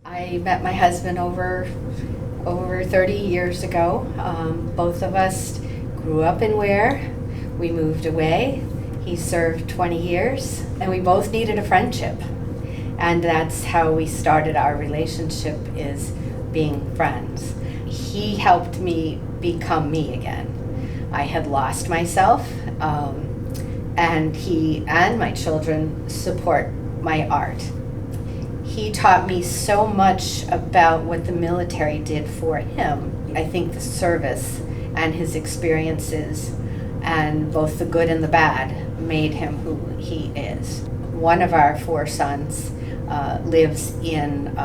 I met my husband over 30 years ago. Both of us grew up in Ware. We moved away. He served 20 years, and we both needed a friendship. And that's how we started our relationship, is being friends. He helped me become me again. I had lost myself, and he and my children support my art. He taught me so much about what the military did for him. I think the service and his experiences, and both the good and the bad, made him who he is. One of our 4 sons lives in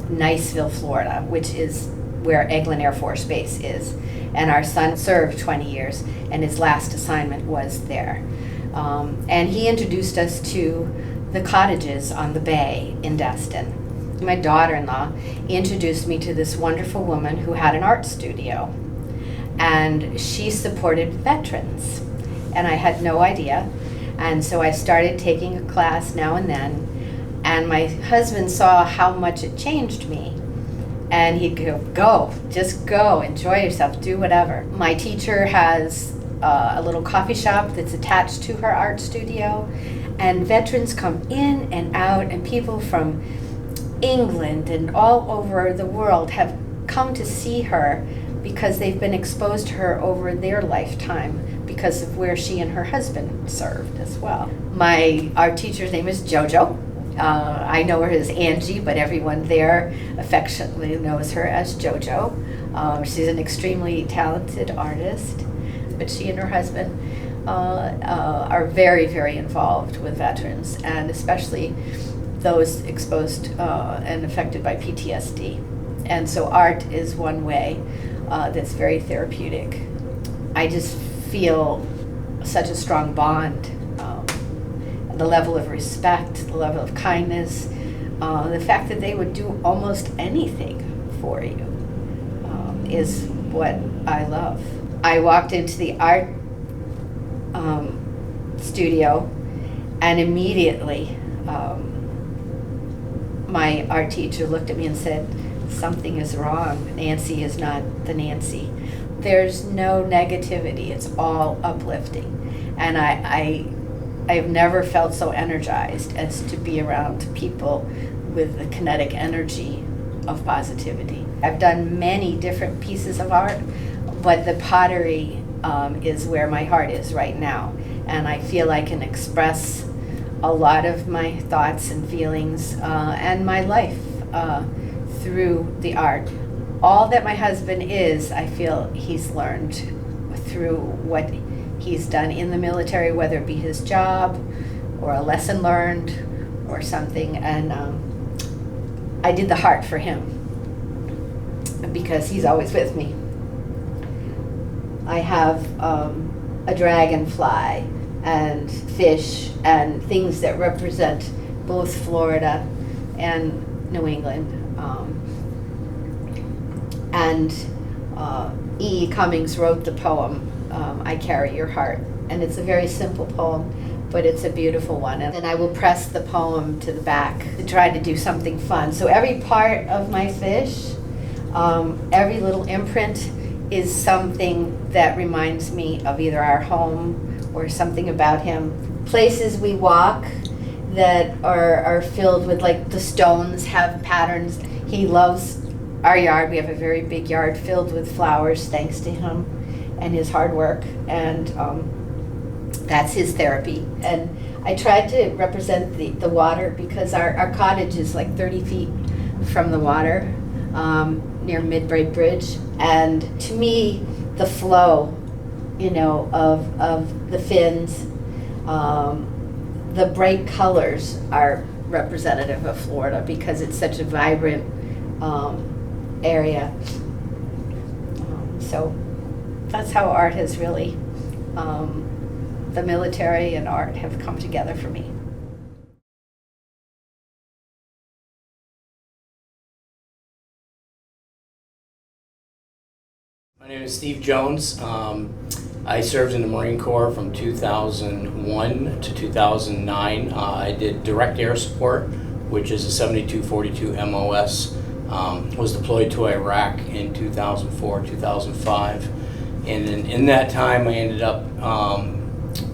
Niceville, Florida, which is where Eglin Air Force Base is. And our son served 20 years, and his last assignment was there. And he introduced us to the cottages on the bay in Destin. My daughter-in-law introduced me to this wonderful woman who had an art studio, and she supported veterans, and I had no idea. And so I started taking a class now and then, and my husband saw how much it changed me, and he'd go, just go, enjoy yourself, do whatever. My teacher has a little coffee shop that's attached to her art studio, and veterans come in and out, and people from England and all over the world have come to see her because they've been exposed to her over their lifetime because of where she and her husband served as well. My art teacher's name is JoJo. I know her as Angie, but everyone there affectionately knows her as JoJo. She's an extremely talented artist, but she and her husband are very, very involved with veterans, and especially those exposed and affected by PTSD. And so art is one way that's very therapeutic. I just feel such a strong bond. The level of respect, the level of kindness, the fact that they would do almost anything for you is what I love. I walked into the art studio, and immediately my art teacher looked at me and said, "Something is wrong. Nancy is not the Nancy." There's no negativity. It's all uplifting. And I've never felt so energized as to be around people with the kinetic energy of positivity. I've done many different pieces of art, but the pottery is where my heart is right now. And I feel I can express a lot of my thoughts and feelings and my life through the art. All that my husband is, I feel he's learned through what he's done in the military, whether it be his job or a lesson learned or something. And I did the heart for him because he's always with me. I have a dragonfly and fish and things that represent both Florida and New England. And E. Cummings wrote the poem, I Carry Your Heart. And it's a very simple poem, but it's a beautiful one. And then I will press the poem to the back to try to do something fun. So every part of my fish, every little imprint is something that reminds me of either our home or something about him. Places we walk that are filled with, like, the stones have patterns. He loves our yard. We have a very big yard filled with flowers thanks to him and his hard work, and that's his therapy. And I tried to represent the water because our cottage is like 30 feet from the water, near Midbrae Bridge. And to me, the flow, of the fins, the bright colors are representative of Florida because it's such a vibrant area. So that's how art has really, the military and art have come together for me. My name is Steve Jones. I served in the Marine Corps from 2001 to 2009. I did direct air support which is a 7242 MOS. Was deployed to Iraq in 2004, 2005. And in that time, I ended up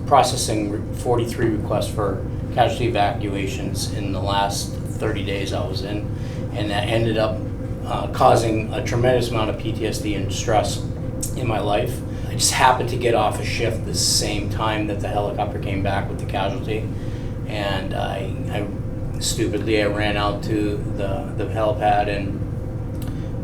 processing 43 requests for casualty evacuations in the last 30 days I was in. And that ended up causing a tremendous amount of PTSD and stress in my life. I just happened to get off a shift the same time that the helicopter came back with the casualty. And I stupidly, I ran out to the helipad, and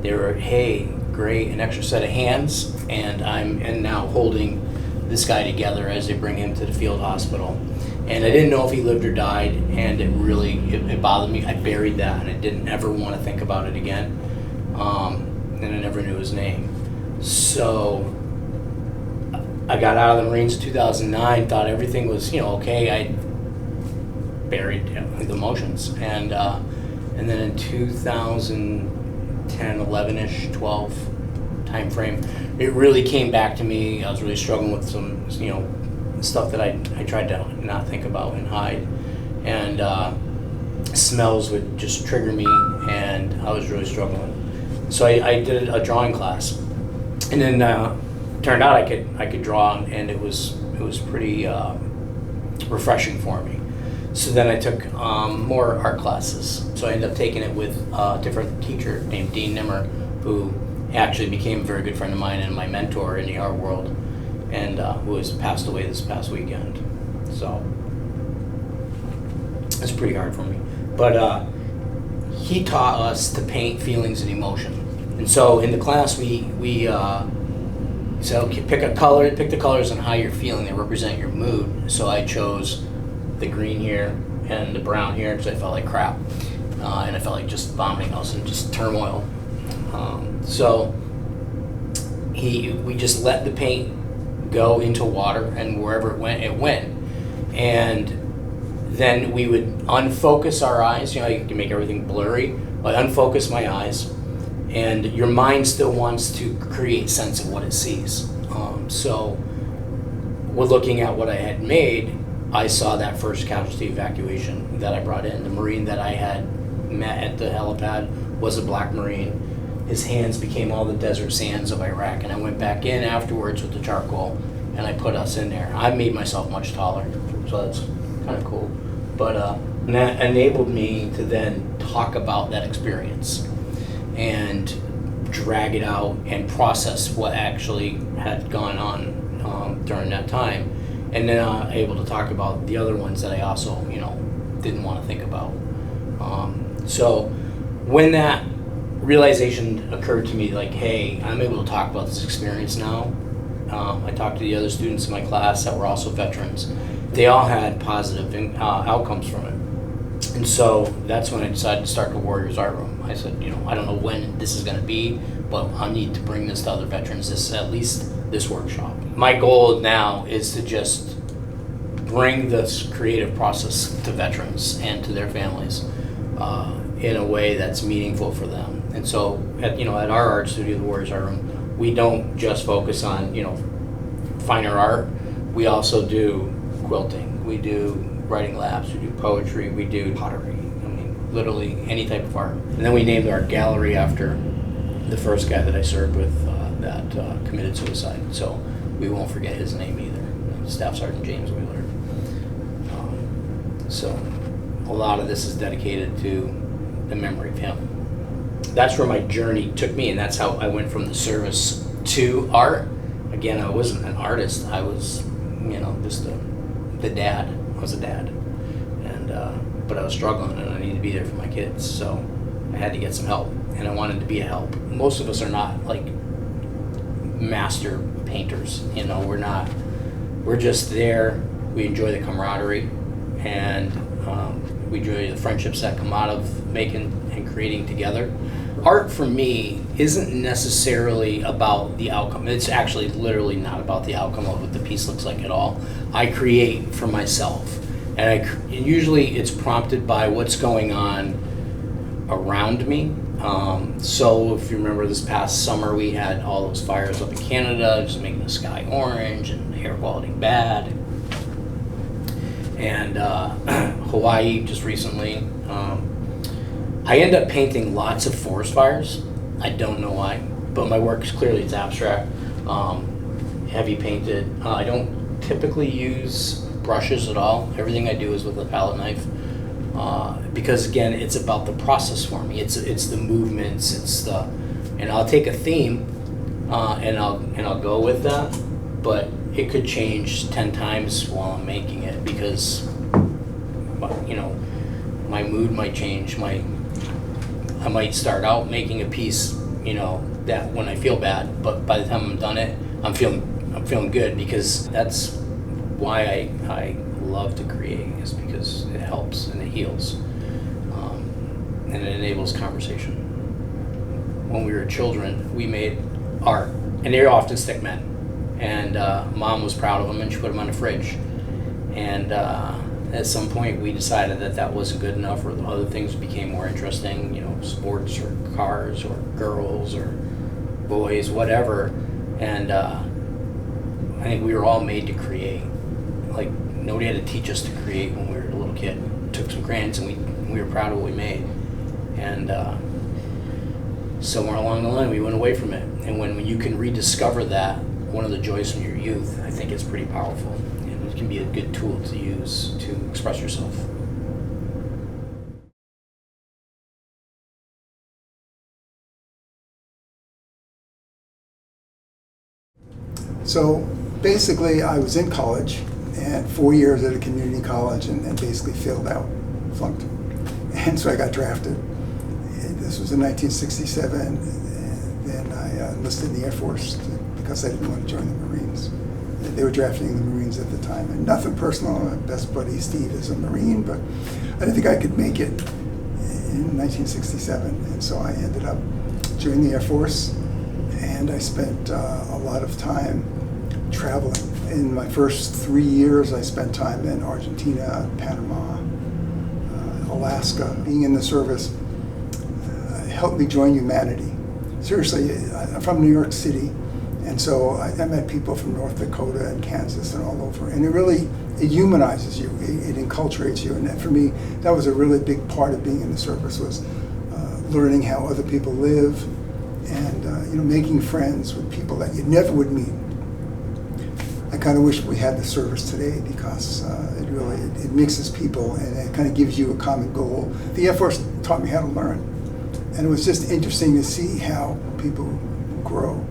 they were, hey, great, an extra set of hands, and I'm now holding this guy together as they bring him to the field hospital. And I didn't know if he lived or died, and it bothered me. I buried that, and I didn't ever want to think about it again. And I never knew his name. So I got out of the Marines in 2009, thought everything was, okay. I buried the emotions, and then in 2010, 11ish, 12 time frame, it really came back to me. I was really struggling with some, stuff that I tried to not think about and hide, and smells would just trigger me, and I was really struggling. So I did a drawing class, and then turned out I could draw, and it was pretty refreshing for me. So then I took more art classes. So I ended up taking it with a different teacher named Dean Nimmer, who actually became a very good friend of mine and my mentor in the art world, and who has passed away this past weekend. So it's pretty hard for me. But he taught us to paint feelings and emotion. And so in the class we said, okay, pick the colors on how you're feeling that represent your mood. So I chose the green here and the brown here because I felt like crap, and I felt like just vomiting. I was in just turmoil. So we just let the paint go into water, and wherever it went. And then we would unfocus our eyes. You can make everything blurry. I unfocus my eyes, and your mind still wants to create sense of what it sees. So we're looking at what I had made. I saw that first casualty evacuation that I brought in. The Marine that I had met at the helipad was a black Marine. His hands became all the desert sands of Iraq, and I went back in afterwards with the charcoal, and I put us in there. I made myself much taller, so that's kind of cool. But that enabled me to then talk about that experience and drag it out and process what actually had gone on during that time. And then able to talk about the other ones that I also, didn't want to think about. So when that realization occurred to me, like, hey, I'm able to talk about this experience now. I talked to the other students in my class that were also veterans. They all had positive outcomes from it. And so that's when I decided to start the Warriors Art Room. I said, I don't know when this is going to be, but I need to bring this to other veterans, at least this workshop. My goal now is to just bring this creative process to veterans and to their families in a way that's meaningful for them. And so at our art studio, the Warriors Art Room, we don't just focus on, finer art. We also do quilting. We do writing labs. We do poetry. We do pottery. Literally any type of art. And then we named our gallery after the first guy that I served with that committed suicide. So we won't forget his name either. Staff Sergeant James Wheeler. So a lot of this is dedicated to the memory of him. That's where my journey took me, and that's how I went from the service to art. Again, I wasn't an artist. I was, just the dad. I was a dad, and but I was struggling, and I needed to be there for my kids. So I had to get some help, and I wanted to be a help. Most of us are not like master painters. We're not. We're just there. We enjoy the camaraderie, and we enjoy the friendships that come out of making and creating together. Art for me isn't necessarily about the outcome. It's actually literally not about the outcome of what the piece looks like at all. I create for myself, and usually it's prompted by what's going on around me. So if you remember this past summer, we had all those fires up in Canada, just making the sky orange and air quality bad. And Hawaii just recently, I end up painting lots of forest fires. I don't know why, but my work is clearly it's abstract, heavy painted. I don't typically use brushes at all. Everything I do is with a palette knife, because again, it's about the process for me. It's the movements. And I'll take a theme, and I'll go with that, but it could change 10 times while I'm making it because, my mood might change. I might start out making a piece, that when I feel bad, but by the time I'm done it, I'm feeling good, because that's why I love to create, is because it helps and it heals, and it enables conversation. When we were children, we made art, and they often stick men, and Mom was proud of them, and she put them on the fridge, and at some point we decided that wasn't good enough, or the other things became more interesting, sports or cars or girls or boys, whatever, and I think we were all made to create. Like, nobody had to teach us to create when we were a little kid. We took some crayons and we were proud of what we made, and somewhere along the line we went away from it, and when you can rediscover that, one of the joys from your youth, I think it's pretty powerful, and it can be a good tool to use to express yourself. So basically I was in college, and 4 years at a community college, and basically failed out, flunked, and so I got drafted. And this was in 1967, and then I enlisted in the Air Force because I didn't want to join the Marines. They were drafting the Marines at the time, and nothing personal. My best buddy Steve is a Marine, but I didn't think I could make it in 1967, and so I ended up joining the Air Force, and I spent a lot of time traveling. In my first 3 years, I spent time in Argentina, Panama, Alaska. Being in the service helped me join humanity. Seriously, I'm from New York City, and so I met people from North Dakota and Kansas and all over, and it humanizes you, it enculturates you, and for me, that was a really big part of being in the service, was learning how other people live, and making friends with people that you never would meet. I kind of wish we had the service today, because it mixes people, and it kind of gives you a common goal. The Air Force taught me how to learn, and it was just interesting to see how people grow.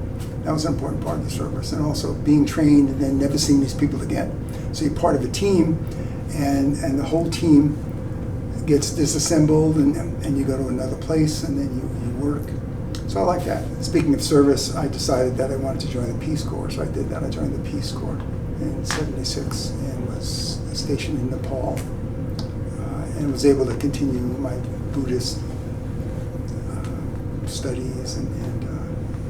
That was an important part of the service, and also being trained and then never seeing these people again. So you're part of a team, and the whole team gets disassembled, and you go to another place, and then you work. So I like that. Speaking of service, I decided that I wanted to join the Peace Corps, so I did that. I joined the Peace Corps in '76 and was stationed in Nepal, and was able to continue my Buddhist studies, and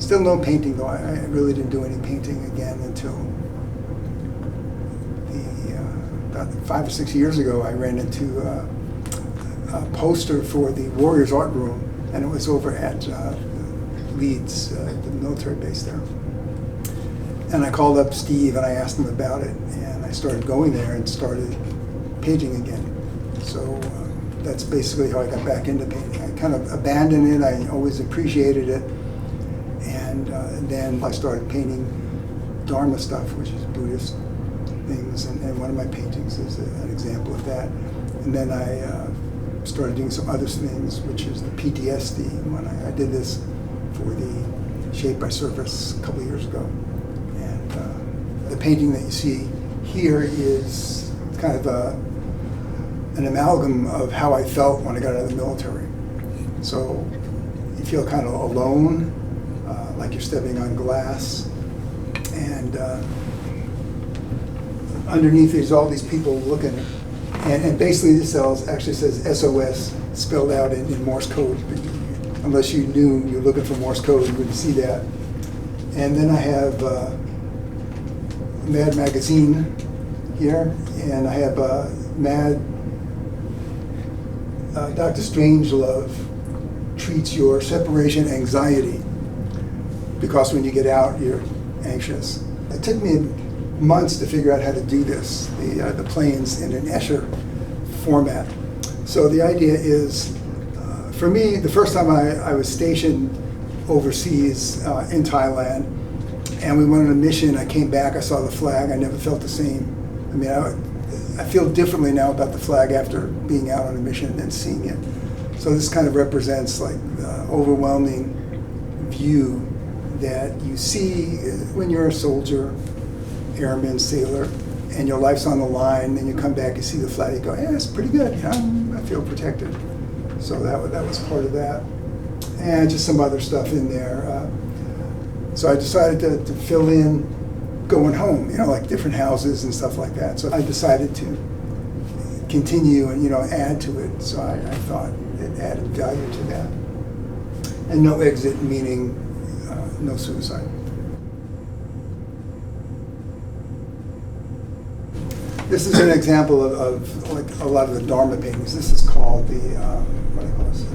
still no painting, though. I really didn't do any painting again until about 5 or 6 years ago. I ran into a poster for the Warriors Art Room, and it was over at Leeds, the military base there. And I called up Steve and I asked him about it, and I started going there and started painting again. So that's basically how I got back into painting. I kind of abandoned it. I always appreciated it, and then I started painting Dharma stuff, which is Buddhist things, and one of my paintings is an example of that. And then I started doing some other things, which is the PTSD. When I did this for the Shape by Surface a couple of years ago. And the painting that you see here is kind of an amalgam of how I felt when I got out of the military. So you feel kind of alone, like you're stepping on glass, and underneath there's all these people looking. And basically this actually says SOS spelled out in Morse code. Unless you knew you were looking for Morse code, you wouldn't see that. And then I have Mad Magazine here, and I have Mad Dr. Strangelove treats your separation anxiety, because when you get out, you're anxious. It took me months to figure out how to do this, the planes in an Escher format. So the idea is For me, the first time I was stationed overseas in Thailand, and we went on a mission, I came back, I saw the flag, I never felt the same. I mean, I feel differently now about the flag after being out on a mission and seeing it. So this kind of represents like the overwhelming view that you see when you're a soldier, airman, sailor, and your life's on the line, and you come back, you see the flag, you go, yeah, it's pretty good, I feel protected. So that was part of that. And just some other stuff in there. So I decided to fill in going home, like different houses and stuff like that. So I decided to continue and, add to it. So I thought it added value to that. And no exit, meaning no suicide. This is an example of like a lot of the Dharma paintings. This is called the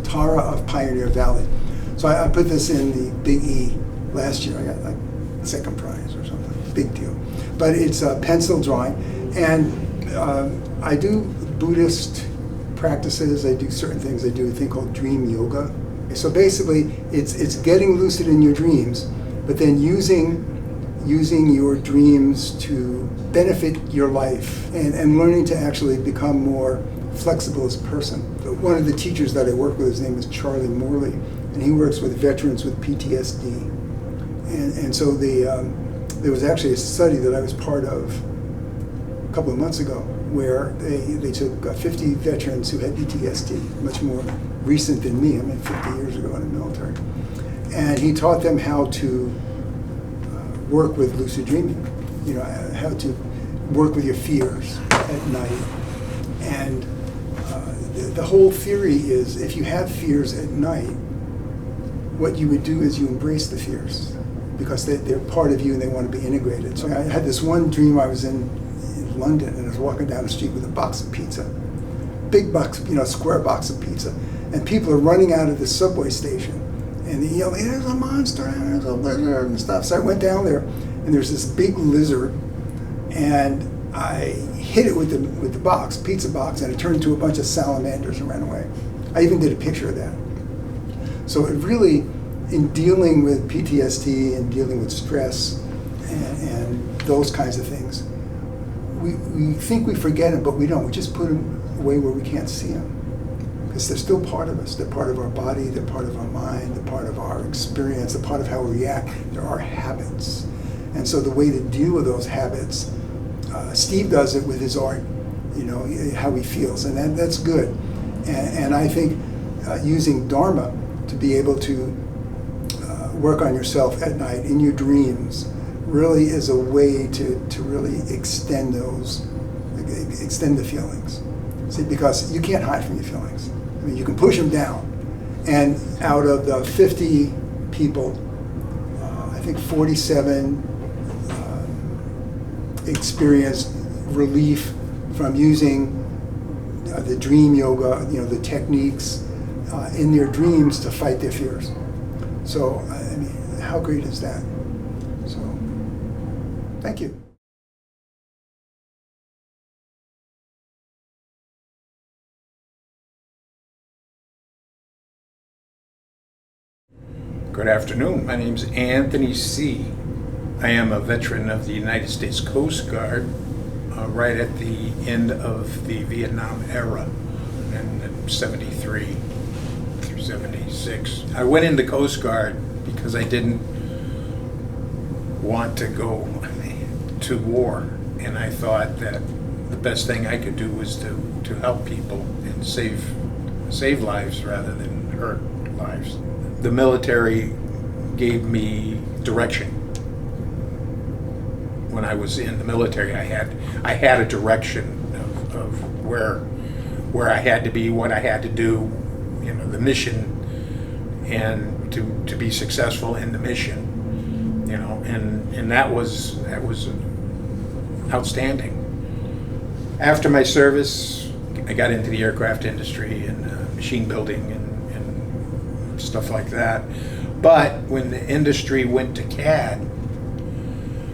Tara of Pioneer Valley. So I put this in the Big E last year. I got like second prize or something. Big deal. But it's a pencil drawing, and I do Buddhist practices. I do certain things. I do a thing called dream yoga. So basically, it's getting lucid in your dreams, but then using your dreams to benefit your life and learning to actually become more flexible as a person. One of the teachers that I work with, his name is Charlie Morley, and he works with veterans with PTSD. And so there was actually a study that I was part of a couple of months ago where they took 50 veterans who had PTSD, much more recent than me. I mean, 50 years ago in the military. And he taught them how to work with lucid dreaming, how to work with your fears at night. And the whole theory is if you have fears at night, what you would do is you embrace the fears because they're part of you and they want to be integrated. So I had this one dream. I was in London and I was walking down the street with a box of pizza, big box, square box of pizza, and people are running out of the subway station and they yell, "There's a monster, there's a lizard," and stuff. So I went down there and there's this big lizard, and I hit it with the box, pizza box, and it turned into a bunch of salamanders and ran away. I even did a picture of that. So it really, in dealing with PTSD and dealing with stress and those kinds of things, we think we forget them, but we don't. We just put them away where we can't see them. Because they're still part of us. They're part of our body, they're part of our mind, they're part of our experience, they're part of how we react. They're our habits. And so the way to deal with those habits, Steve does it with his art, how he feels, and that's good. And I think using Dharma to be able to work on yourself at night in your dreams really is a way to really extend the feelings. See, because you can't hide from your feelings. I mean, you can push them down. And out of the 50 people, I think 47 experienced relief from using the dream yoga, the techniques in their dreams to fight their fears. So, I mean, how great is that? So, thank you. Good afternoon. My name is Anthony C. I am a veteran of the United States Coast Guard right at the end of the Vietnam era in 73 through 76. I went into Coast Guard because I didn't want to go to war, and I thought that the best thing I could do was to help people and save lives rather than hurt lives. The military gave me direction. When I was in the military, I had a direction of where I had to be, what I had to do, the mission, and to be successful in the mission, and that was outstanding. After my service, I got into the aircraft industry and machine building and stuff like that. But when the industry went to CAD,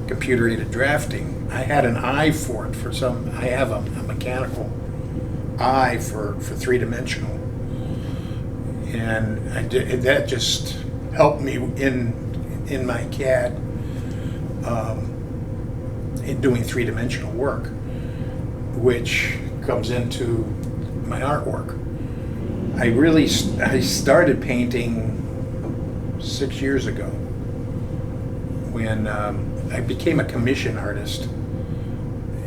computer-aided drafting, I had an eye for it. I have a mechanical eye for three-dimensional. And that just helped me in my CAD in doing three-dimensional work, which comes into my artwork. I started painting 6 years ago when I became a commission artist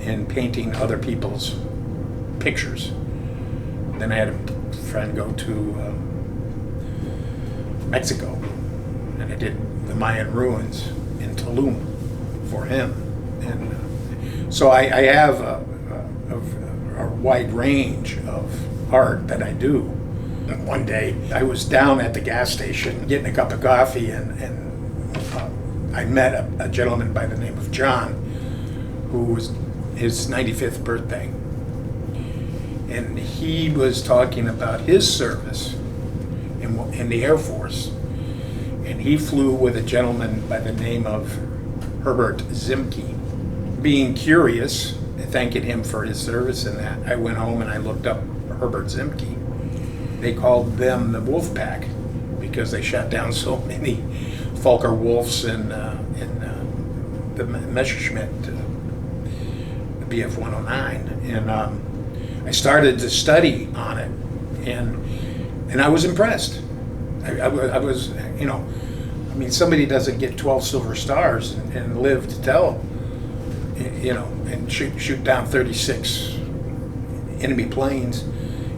in painting other people's pictures. Then I had a friend go to Mexico, and I did the Mayan ruins in Tulum for him. And so I have a wide range of art that I do. And one day I was down at the gas station getting a cup of coffee, and I met a gentleman by the name of John, who was his 95th birthday. And he was talking about his service in the Air Force. And he flew with a gentleman by the name of Herbert Zimke. Being curious, thanking him for his service and that, I went home and I looked up Herbert Zimke. They called them the Wolf Pack because they shot down so many Fokker Wolves in the Messerschmitt BF-109. And I started to study on it, and I was impressed. I was, I mean, somebody doesn't get 12 silver stars and live to tell, and shoot down 36 enemy planes,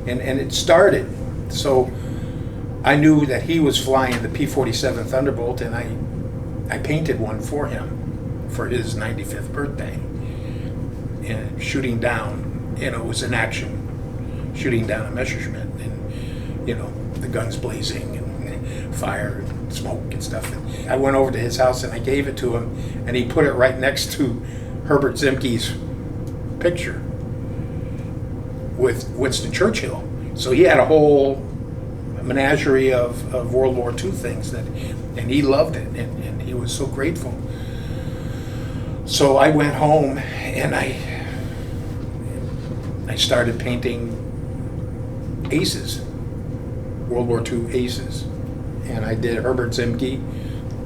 and it started. So I knew that he was flying the P-47 Thunderbolt, and I painted one for him for his 95th birthday, and shooting down, it was an action, shooting down a Messerschmitt, and the guns blazing and fire and smoke and stuff. And I went over to his house and I gave it to him, and he put it right next to Herbert Zimke's picture with Winston Churchill. So he had a whole menagerie of World War II things and he loved it, and he was so grateful. So I went home and I started painting aces, World War II aces. And I did Herbert Zimke,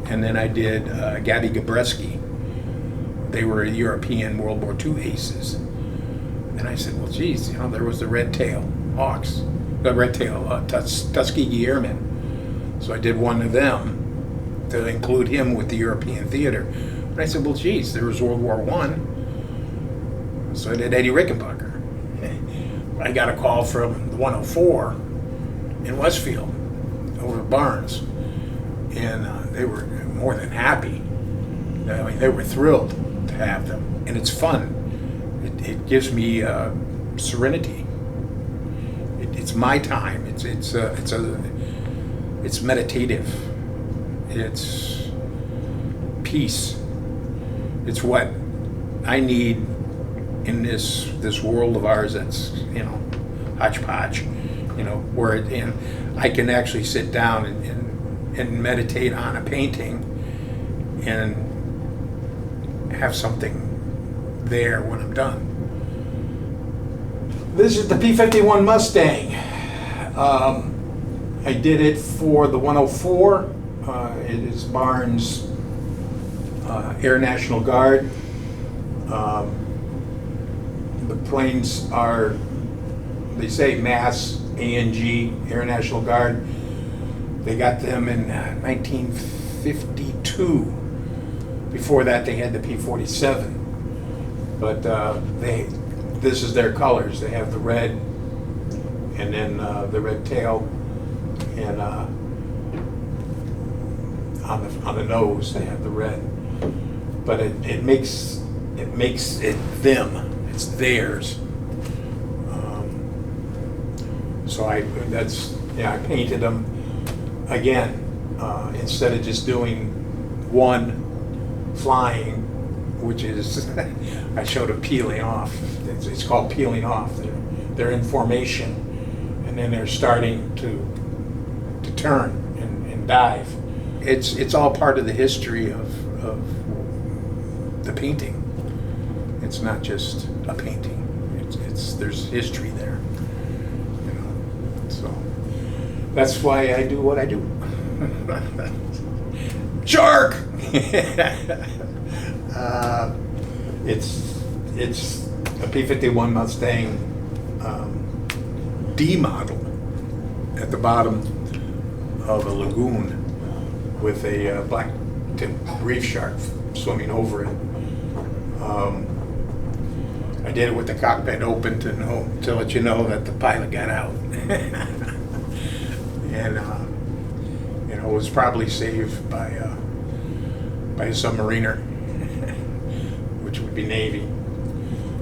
and then I did Gabby Gabreski. They were European World War II aces. And I said, well, geez, there was the red-tail hawks, the red-tail Tuskegee Airmen. So I did one of them to include him with the European theater. And I said, well, geez, there was World War I. So I did Eddie Rickenbacker. I got a call from the 104 in Westfield over at Barnes, and they were more than happy. I mean, they were thrilled to have them, and it's fun. It gives me serenity. It's my time. It's meditative. It's peace. It's what I need in this world of ours that's hodgepodge, where I can actually sit down and meditate on a painting and have something there when I'm done. This is the P-51 Mustang. I did it for the 104. It is Barnes Air National Guard. The planes are, they say MAS, ANG, Air National Guard. They got them in 1952. Before that, they had the P-47. But this is their colors. They have the red, and then the red tail, and on the nose they have the red. But it makes it them. It's theirs. So I painted them again, instead of just doing one flying, which is I showed them peeling off. It's called peeling off. They're in formation, and then they're starting to turn and dive. It's all part of the history of the painting. It's not just a painting. There's history there. So That's why I do what I do. Shark! It's a P-51 Mustang D model at the bottom of a lagoon with a black tip reef shark swimming over it. I did it with the cockpit open to let you know that the pilot got out. And it was probably saved by a submariner, which would be Navy.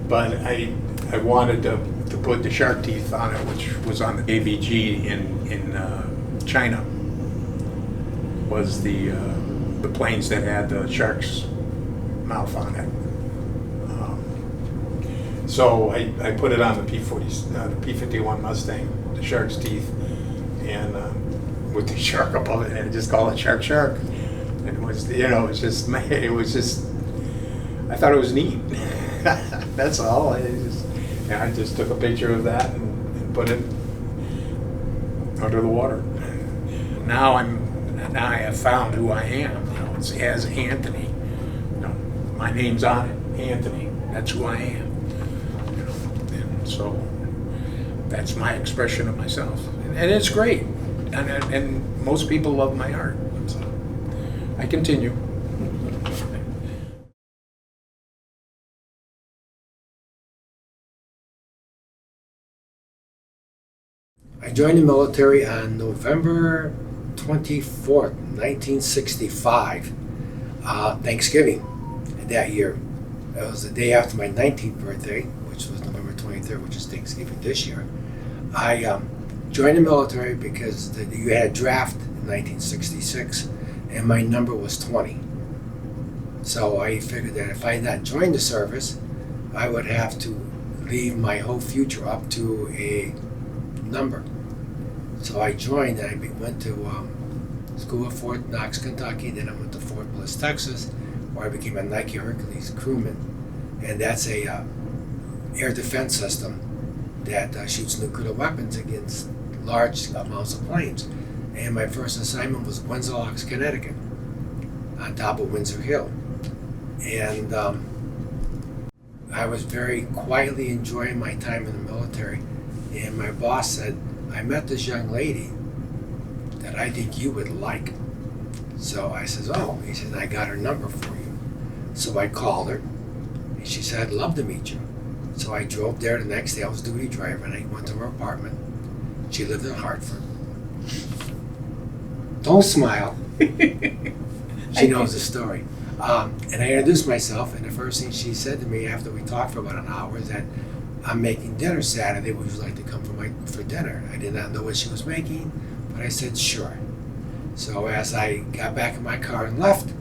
But I wanted to put the shark teeth on it, which was on the AVG in China. Was the planes that had the shark's mouth on it. So I put it on the P-51 Mustang, the shark's teeth, and with the shark above it, and I just call it Shark. And it was, it was just, I thought it was neat. That's all. I just took a picture of that and put it under the water. Now I have found who I am. It's as Anthony. My name's on it, Anthony. That's who I am. And so that's my expression of myself, and it's great. And most people love my art. So I continue. I joined the military on November 24th, 1965, Thanksgiving that year. It was the day after my 19th birthday, which was November 23rd, which is Thanksgiving this year. I joined the military because you had a draft in 1966, and my number was 20. So I figured that if I had not joined the service, I would have to leave my whole future up to a number. So I joined, and I went to school at Fort Knox, Kentucky. Then I went to Fort Bliss, Texas, where I became a Nike Hercules crewman, and that's a air defense system that shoots nuclear weapons against large amounts of planes. And my first assignment was Windsor Locks, Connecticut, on top of Windsor Hill. And I was very quietly enjoying my time in the military. And my boss said, I met this young lady that I think you would like. So I says, oh, he said, I got her number for you. So I called her, and she said, I'd love to meet you. So I drove there the next day. I was duty driver, and I went to her apartment. She lived in Hartford. Don't smile. She knows the story. And I introduced myself, and the first thing she said to me after we talked for about an hour is that I'm making dinner Saturday. Would you like to come for dinner? I did not know what she was making, but I said sure. So as I got back in my car and left,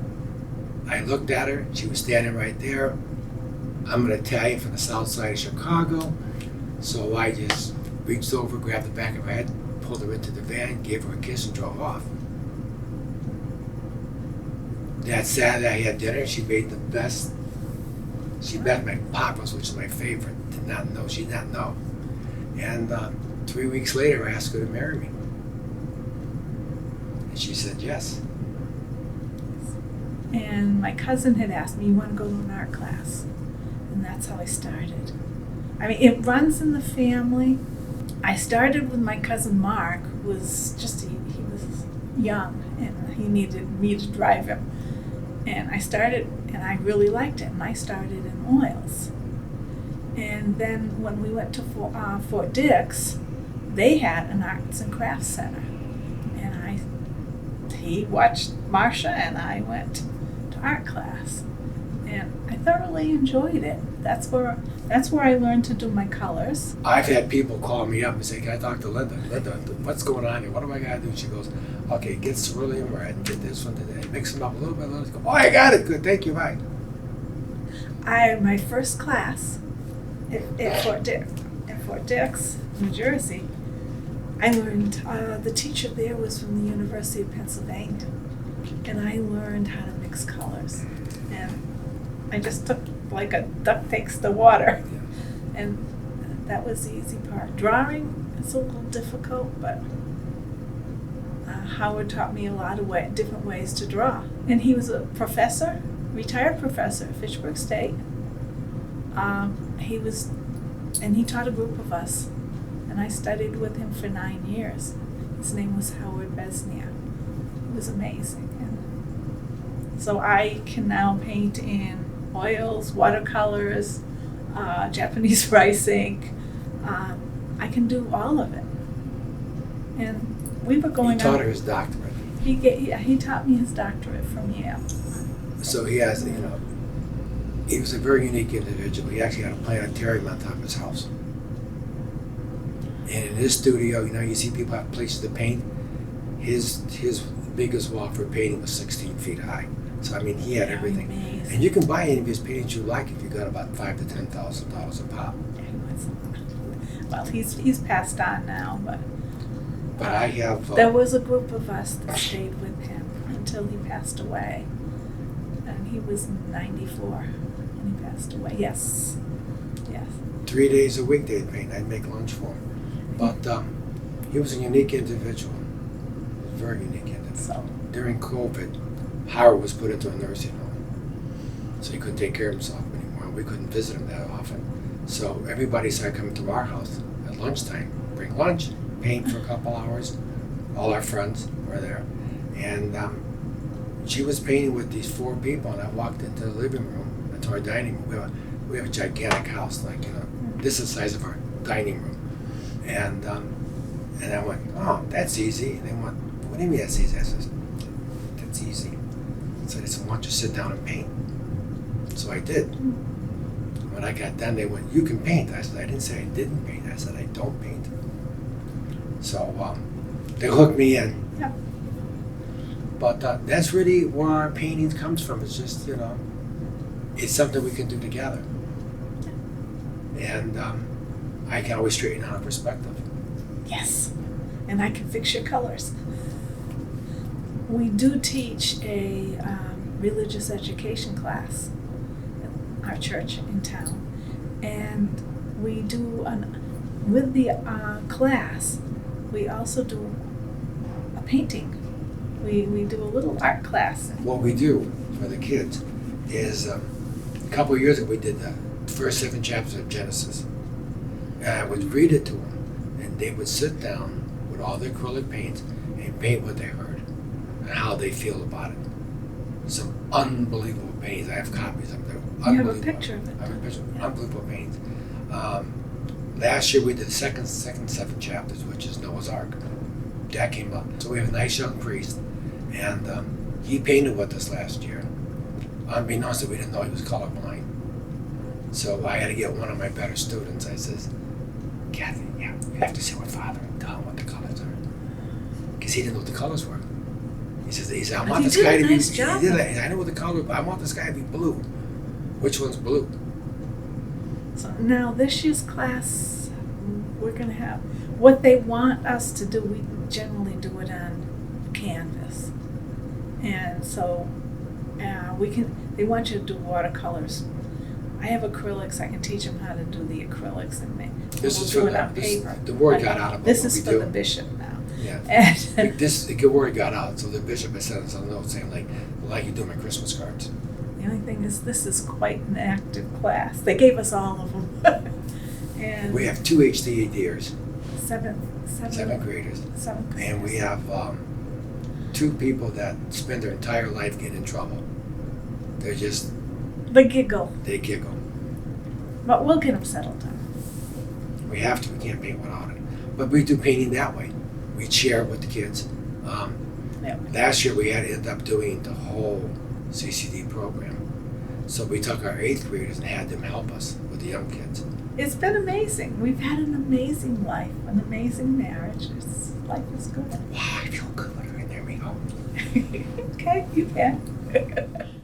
I looked at her. She was standing right there. I'm an Italian from the south side of Chicago, so I just reached over, grabbed the back of her head, pulled her into the van, gave her a kiss, and drove off. That Saturday I had dinner. She made the best. She met my papas, which is my favorite. Did not know. She did not know. And 3 weeks later, I asked her to marry me. And she said yes. And my cousin had asked me, you want to go to an art class? And that's how I started. I mean, it runs in the family. I started with my cousin Mark, who was just, he was young, and he needed me to drive him. And I started, and I really liked it, and I started in oils. And then when we went to Fort Dix, they had an arts and crafts center. And he watched Marcia, and I went to art class. And I thoroughly enjoyed it. That's where I learned to do my colors. I've had people call me up and say, can I talk to Linda? Linda, what's going on here? What do I got to do? She goes, okay, get cerulean red and get this one today. Mix them up a little bit. Go, oh, I got it. Good. Thank you. Bye. My first class at Fort Dix, New Jersey, I learned, the teacher there was from the University of Pennsylvania. And I learned how to mix colors. And I just took like a duck takes the water. And that was the easy part. Drawing is a little difficult, but Howard taught me a lot of different ways to draw. And he was a professor, retired professor at Fitchburg State. He taught a group of us, and I studied with him for 9 years. His name was Howard Besnier. It was amazing. And so I can now paint in oils, watercolors, Japanese rice ink. I can do all of it. And we were going He taught her his doctorate. He taught me his doctorate from Yale. So he has, he was a very unique individual. He actually had a planetarium on top of his house. And in his studio, you see people have places to paint. His biggest wall for painting was 16 feet high. So I mean, he had everything. Amazing. And you can buy any of his paintings you like if you got about $5,000 to $10,000 a pop. Well, he's passed on now, but I have. There was a group of us that stayed with him until he passed away, and he was 94 when he passed away. Yes. 3 days a week they'd paint. I'd make lunch for him. But he was a unique individual. Very unique individual. So During COVID, Howard was put into a nursing home. So he couldn't take care of himself anymore. We couldn't visit him that often. So everybody started coming to our house at lunchtime, bring lunch, paint for a couple hours. All our friends were there. And she was painting with these 4 people, and I walked into the living room, into our dining room. We have a gigantic house, this is the size of our dining room. And I went, oh, that's easy. And they went, what do you mean that's easy? I said, that's easy. So they said, why don't you sit down and paint? So I did. When I got done, they went, you can paint. I said, I didn't say I didn't paint. I said, I don't paint. So they hooked me in. yeah. But that's really where our painting comes from. It's just, it's something we can do together. And I can always straighten out perspective. Yes, and I can fix your colors. We do teach a religious education class at our church in town, and we do with the class. We also do a painting. We do a little art class. What we do for the kids is a couple of years ago we did the first 7 chapters of Genesis. And I would read it to them, and they would sit down with all their acrylic paints and paint what they heard and how they feel about it. Some unbelievable paintings. I have copies of them. You have a picture of it. I have a picture of unbelievable paintings. Last year we did the second 7 chapters, which is Noah's Ark. That came up. So we have a nice young priest, and he painted with us last year. Unbeknownst to we didn't know he was colorblind. So I had to get one of my better students. I says, Kathy, you have to sit with Father and tell him what the colors are. Because he didn't know what the colors were. He says, I want this guy to be, I know what the color, but I want this guy to be blue. Which one's blue? So now this year's class, we're going to have, what they want us to do, we generally do it on canvas. And so they want you to do watercolors. I have acrylics, I can teach them how to do the acrylics, and we'll do it on paper. The word got out about This what is we for do. the bishop now. Yeah. And The word got out, so the bishop has sent us a note saying, like you do my Christmas cards. the only thing is, this is quite an active class. They gave us all of them. And We have 2 HDADers, seventh graders. Seventh graders. And we have 2 people that spend their entire life getting in trouble. They're just, The giggle. they giggle. But we'll get them settled down. We have to, we can't paint without it. But we do painting that way. We share it with the kids. Yeah. Last year we had to end up doing the whole CCD program. So we took our 8th graders and had them help us with the young kids. It's been amazing. We've had an amazing life, an amazing marriage. Life is good. Wow, I feel good. And there we go. Okay, you can.